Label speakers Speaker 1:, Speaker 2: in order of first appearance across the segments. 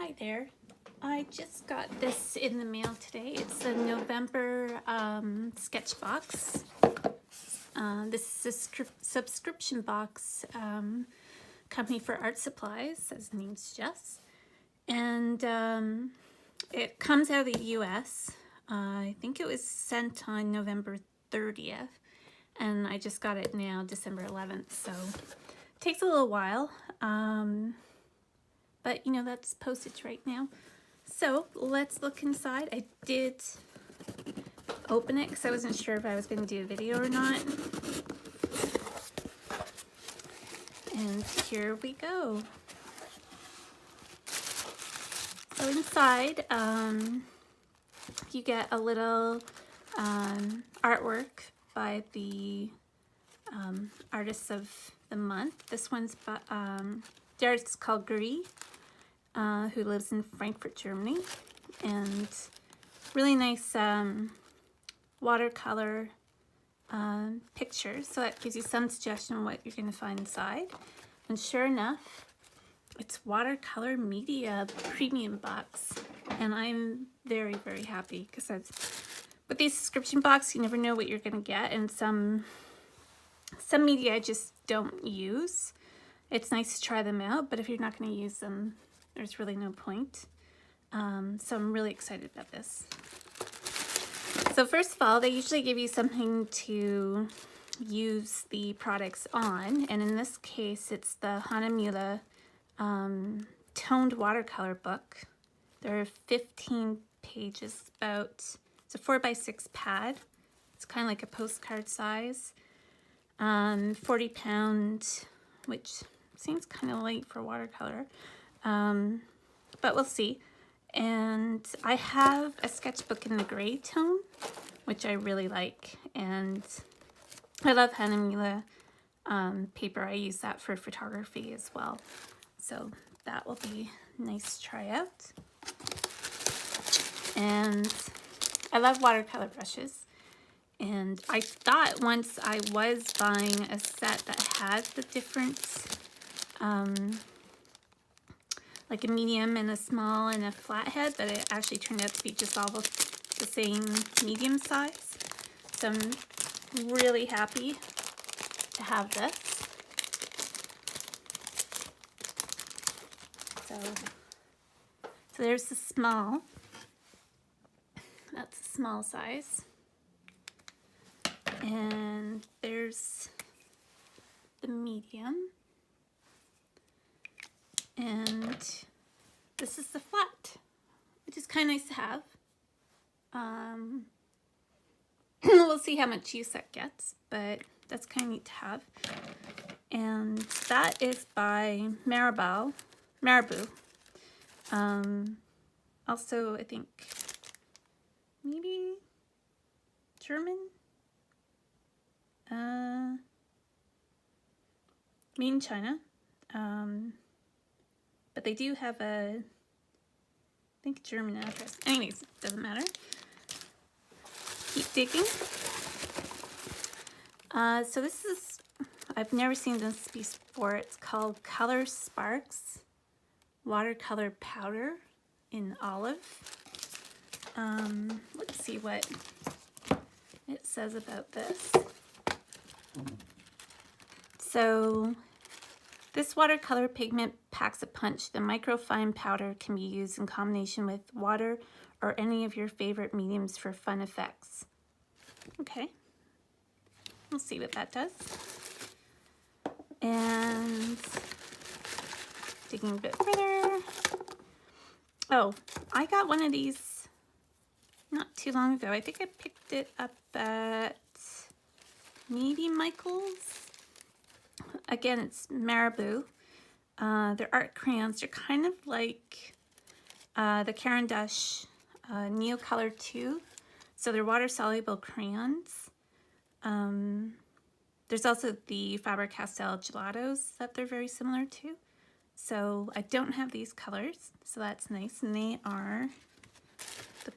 Speaker 1: Hi there. I just got this in the mail today. It's a November Sketchbox. This is a subscription box company for art supplies, as the name suggests. And it comes out of the US. I think it was sent on November 30th. And I just got it now, December 11th. So it takes a little while. But you know, that's postage right now. So let's look inside. I did open it because I wasn't sure if I was going to do a video or not. And here we go. So inside, you get a little artwork by the artists of the month. This one's by, the artist is called Guri, who lives in Frankfurt, Germany, and really nice watercolor pictures, so that gives you some suggestion of what you're going to find inside. And sure enough, it's watercolor media premium box, and I'm very, very happy because with these subscription boxes, you never know what you're going to get, and some media I just don't use. It's nice to try them out, but if you're not going to use them, there's really no point. So I'm really excited about this. So first of all, they usually give you something to use the products on, and in this case, it's the Hahnemuhle toned watercolor book. There are 15 pages, it's a 4x6 pad. It's kind of like a postcard size. 40 pound, which seems kind of light for watercolor, but we'll see. And I have a sketchbook in the gray tone, which I really like, and I love Hahnemuhle paper. I use that for photography as well, so that will be nice to try out. And I love watercolor brushes. And I thought once I was buying a set that had the different, like a medium and a small and a flathead, but it actually turned out to be just all the same medium size. So I'm really happy to have this. So there's the small. That's the small size. And there's the medium, and this is the flat, which is kind of nice to have. We'll see how much use that gets, but that's kind of neat to have. And that is by Marabou. Also, I think maybe German. Made in China, but they do have a, I think, German address. Anyways, doesn't matter. Keep digging. So this is, I've never seen this before. It's called Color Sparks Watercolor Powder in Olive. Let's see what it says about this. So this watercolor pigment packs a punch. The microfine powder can be used in combination with water or any of your favorite mediums for fun effects. Okay, we'll see what that does. And digging a bit further. Oh, I got one of these not too long ago. I think I picked it up at maybe Michael's. Again, it's Marabou. They're art crayons. They're kind of like the Caran d'Ache Neocolor 2. So they're water-soluble crayons. There's also the Faber-Castell gelatos that they're very similar to. So I don't have these colors, so that's nice. And the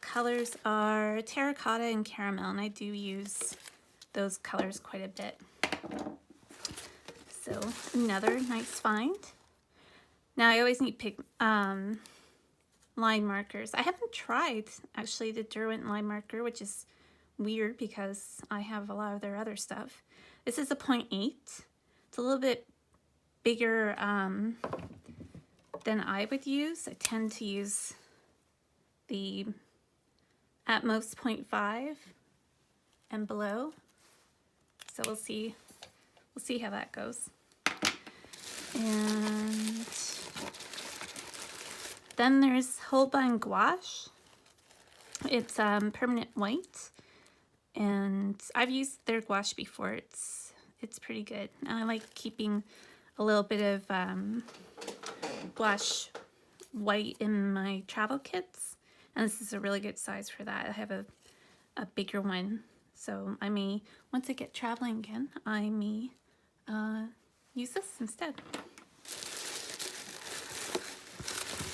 Speaker 1: colors are terracotta and caramel, and I do use those colors quite a bit. So another nice find. Now I always need line markers. I haven't tried actually the Derwent line marker, which is weird because I have a lot of their other stuff. This is a 0.8. It's a little bit bigger than I would use. I tend to use the at most 0.5 and below. So we'll see how that goes. And then there's Holbein gouache. It's permanent white, and I've used their gouache before. It's pretty good, and I like keeping a little bit of gouache white in my travel kits, and this is a really good size for that. I have a bigger one, so I may, once I get traveling again, I may use this instead.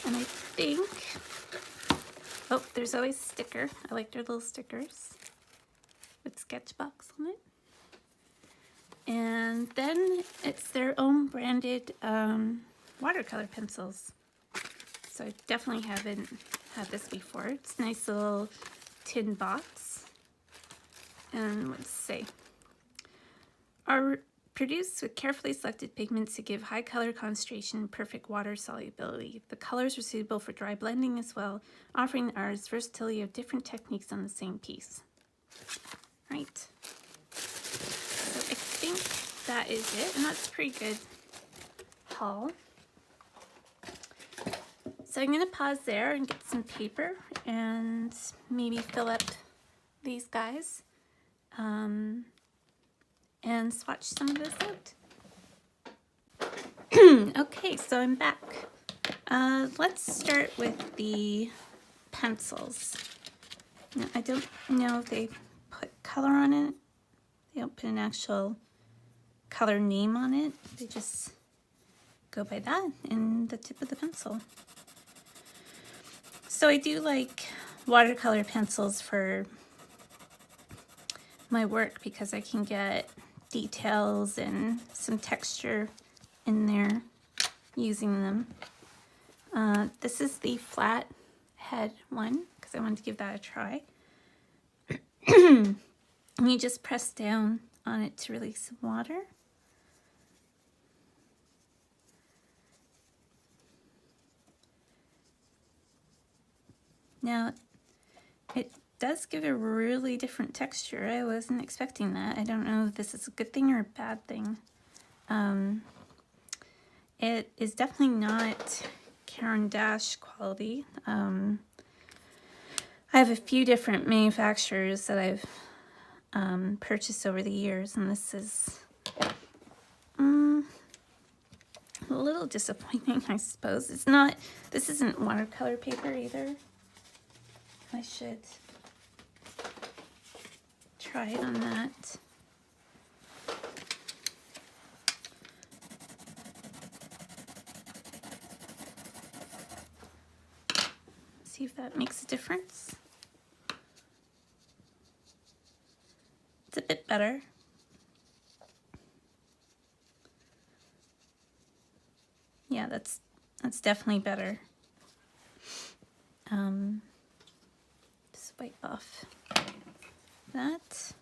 Speaker 1: And I think, oh, there's always a sticker. I like their little stickers with Sketchbox on it. And then it's their own branded watercolor pencils. So I definitely haven't had this before. It's a nice little tin box. And let's see. Are produced with carefully selected pigments to give high color concentration and perfect water solubility. The colors are suitable for dry blending as well, offering the artist versatility of different techniques on the same piece. Right. So I think that is it, and that's a pretty good haul. So I'm going to pause there and get some paper and maybe fill up these guys. And swatch some of this out. Okay, so I'm back. Let's start with the pencils. Now, I don't know if they put color on it. They don't put an actual color name on it. They just go by that and the tip of the pencil. So I do like watercolor pencils for my work because I can get details and some texture in there using them. This is the flat head one because I wanted to give that a try. And you just press down on it to release some water. Now, it does give a really different texture. I wasn't expecting that. I don't know if this is a good thing or a bad thing. It is definitely not Caran d'Ache quality. I have a few different manufacturers that I've purchased over the years, and this is a little disappointing, I suppose. It's not, this isn't watercolor paper either. I should try it on that. See if that makes a difference. It's a bit better. Yeah, that's definitely better. Just wipe off that.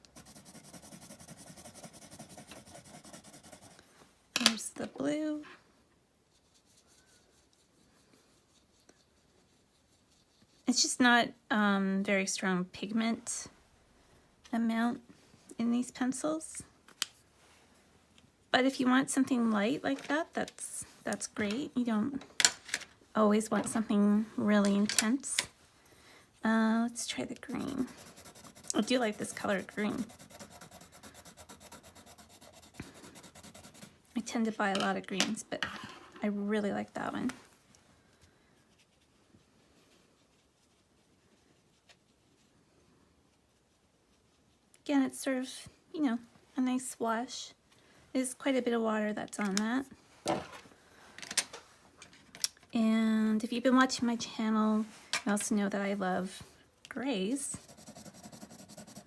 Speaker 1: There's the blue. It's just not very strong pigment amount in these pencils. But if you want something light like that, that's great. You don't always want something really intense. Let's try the green. I do like this color green. I tend to buy a lot of greens, but I really like that one. Again, it's sort of, you know, a nice wash. There's quite a bit of water that's on that. And if you've been watching my channel, you also know that I love grays.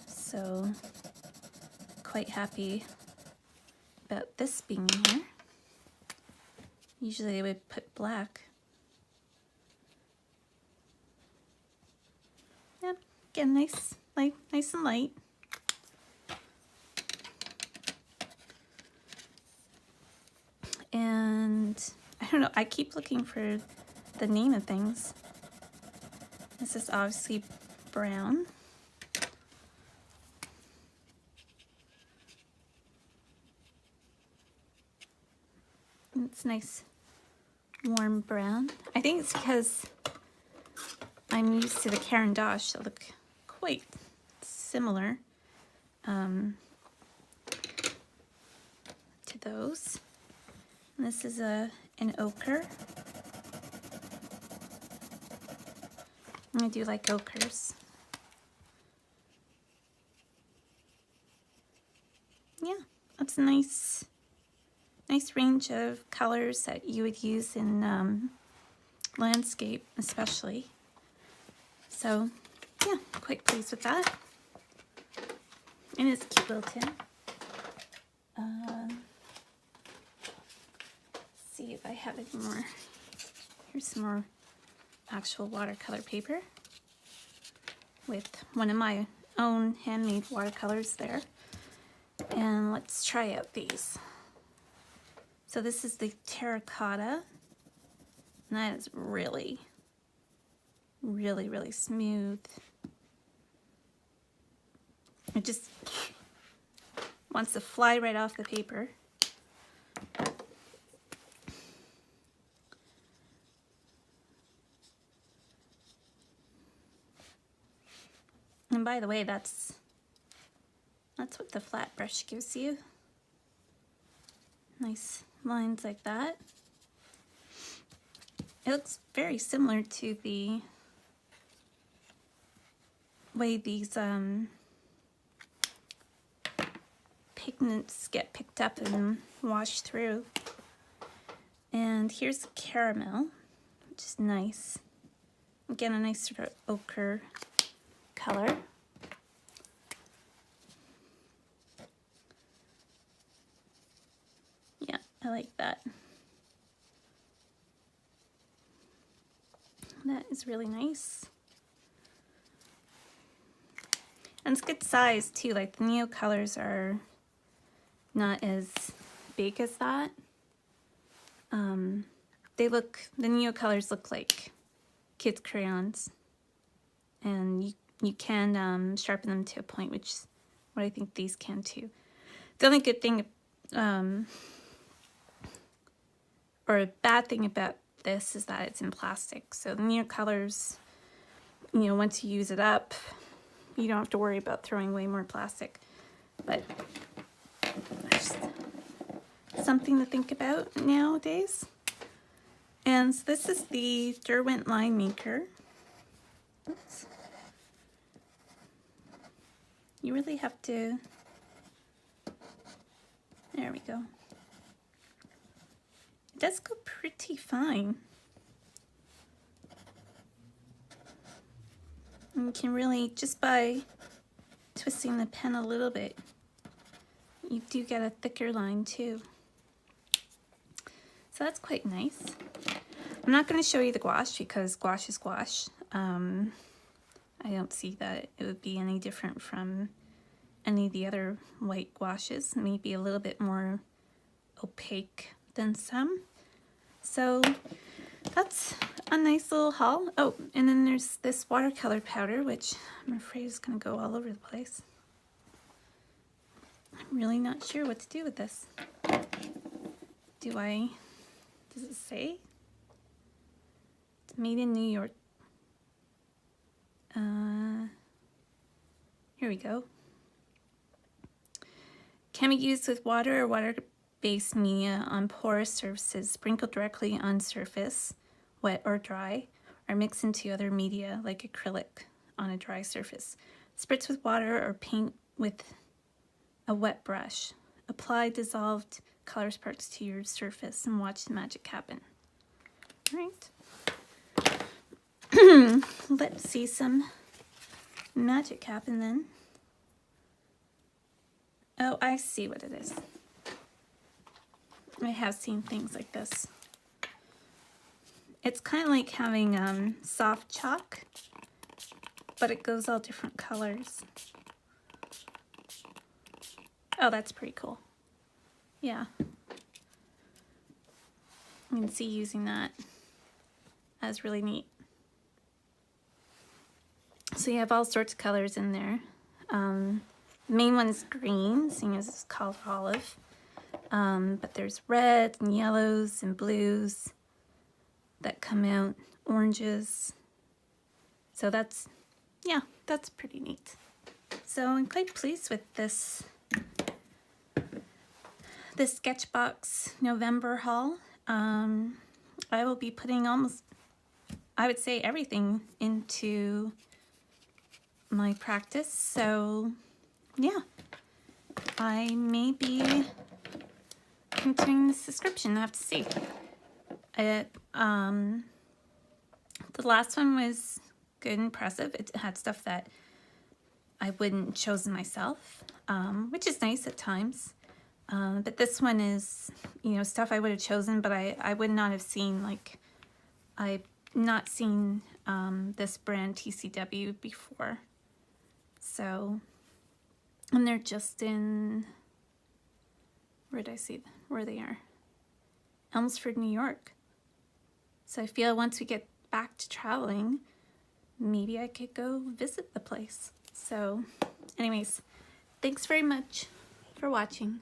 Speaker 1: So, quite happy about this being in here. Usually I would put black. again, nice and light. And I don't know, I keep looking for the name of things. This is obviously brown. It's nice warm brown. I think it's because I'm used to the Caran d'Ache that look quite similar to those. And this is an ochre. I do like ochres. Yeah, that's a nice range of colors that you would use in landscape especially. So yeah, quite pleased with that. And it's a cute little tin. Let's see if I have any more. Here's some more actual watercolor paper with one of my own handmade watercolors there. And let's try out these. So this is the terracotta, and that is really, really, really smooth. It just wants to fly right off the paper. And by the way, that's what the flat brush gives you. Nice lines like that. It looks very similar to the way these pigments get picked up and washed through. And here's the caramel, which is nice. Again, a nice sort of ochre color. Yeah, I like that. That is really nice. And it's good size too, like the Neo colors are not as big as that. The Neo colors look like kids' crayons. And you can sharpen them to a point, which is what I think these can too. The only good thing, or a bad thing about this is that it's in plastic. So the Neo colors, once you use it up, you don't have to worry about throwing away more plastic. But just something to think about nowadays. And so this is the Derwent line maker. Oops. You really have to, there we go. It does go pretty fine. And you can really, just by twisting the pen a little bit, you do get a thicker line too. So that's quite nice. I'm not going to show you the gouache because gouache is gouache. I don't see that it would be any different from any of the other white gouaches. Maybe a little bit more opaque than some. So that's a nice little haul. Oh, and then there's this watercolor powder, which I'm afraid is going to go all over the place. I'm really not sure what to do with this. Does it say? It's made in New York. Here we go. Can be used with water or water-based media on porous surfaces, sprinkled directly on surface, wet or dry, or mixed into other media like acrylic on a dry surface. Spritz with water or paint with a wet brush. Apply dissolved color sparks to your surface and watch the magic happen. All right. Let's see some magic happen then. Oh, I see what it is. I have seen things like this. It's kind of like having soft chalk but it goes all different colors. Oh, that's pretty cool. Yeah. You can see using that. That's really neat. So you have all sorts of colors in there. The main one is green, seeing as it's called olive. But there's reds and yellows and blues that come out, oranges. So that's, yeah, that's pretty neat. So I'm quite pleased with this Sketchbox November haul. I will be putting almost, I would say, everything into my practice. So yeah, I may be continuing the subscription. I have to see. The last one was good and impressive. It had stuff that I wouldn't chosen myself, which is nice at times. But this one is, you know, stuff I would have chosen, but I would not have seen, like, I've not seen this brand TCW before. So, and they're just in, where did I see where they are? Elmsford, New York. So I feel once we get back to traveling, maybe I could go visit the place. So anyways, thanks very much for watching.